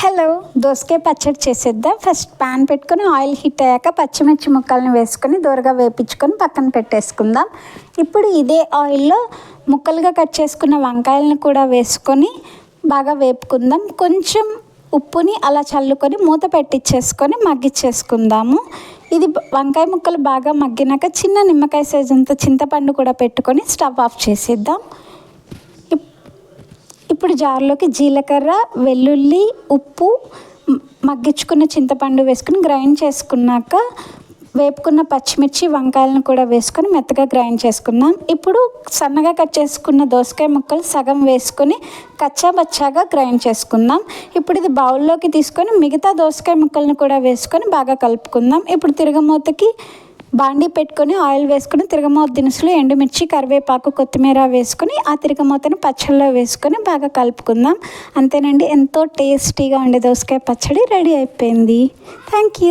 Hello, దోసకాయ పచ్చడి చేసేద్దాం. ఫస్ట్ పాన్ పెట్టుకొని ఆయిల్ హీట్ అయ్యాక పచ్చిమిర్చి ముక్కల్ని వేసుకొని దోరగా వేపించుకొని పక్కన పెట్టేసుకుందాం. ఇప్పుడు ఇదే ఆయిల్లో ముక్కలుగా కట్ చేసుకున్న వంకాయలను కూడా వేసుకొని బాగా వేపుకుందాం. కొంచెం ఉప్పుని అలా చల్లుకొని మూత పెట్టించేసుకొని మగ్గిచ్చేసుకుందాము. ఇది వంకాయ ముక్కలు బాగా మగ్గినాక చిన్న నిమ్మకాయ సైజు అంత చింతపండు కూడా పెట్టుకొని స్టవ్ ఆఫ్ చేసేద్దాం. ఇప్పుడు జార్లోకి జీలకర్ర, వెల్లుల్లి, ఉప్పు, మగ్గించుకున్న చింతపండు వేసుకుని గ్రైండ్ చేసుకున్నాక వేపుకున్న పచ్చిమిర్చి వంకాయలను కూడా వేసుకొని మెత్తగా గ్రైండ్ చేసుకుందాం. ఇప్పుడు సన్నగా కట్ చేసుకున్న దోసకాయ ముక్కలు సగం వేసుకొని కచ్చాబచ్చాగా గ్రైండ్ చేసుకుందాం. ఇప్పుడు ఇది బౌల్లోకి తీసుకొని మిగతా దోసకాయ ముక్కలను కూడా వేసుకొని బాగా కలుపుకుందాం. ఇప్పుడు తిరగమూతకి బాండీ పెట్టుకొని ఆయిల్ వేసుకొని తిరగమూత దినుసులు, ఎండుమిర్చి, కరివేపాకు, కొత్తిమీర వేసుకొని ఆ తిరగమూతను పచ్చళ్ళలో వేసుకొని బాగా కలుపుకుందాం. అంతేనండి, ఎంతో టేస్టీగా ఉండే దోసకాయ పచ్చడి రెడీ అయిపోయింది. Thank you.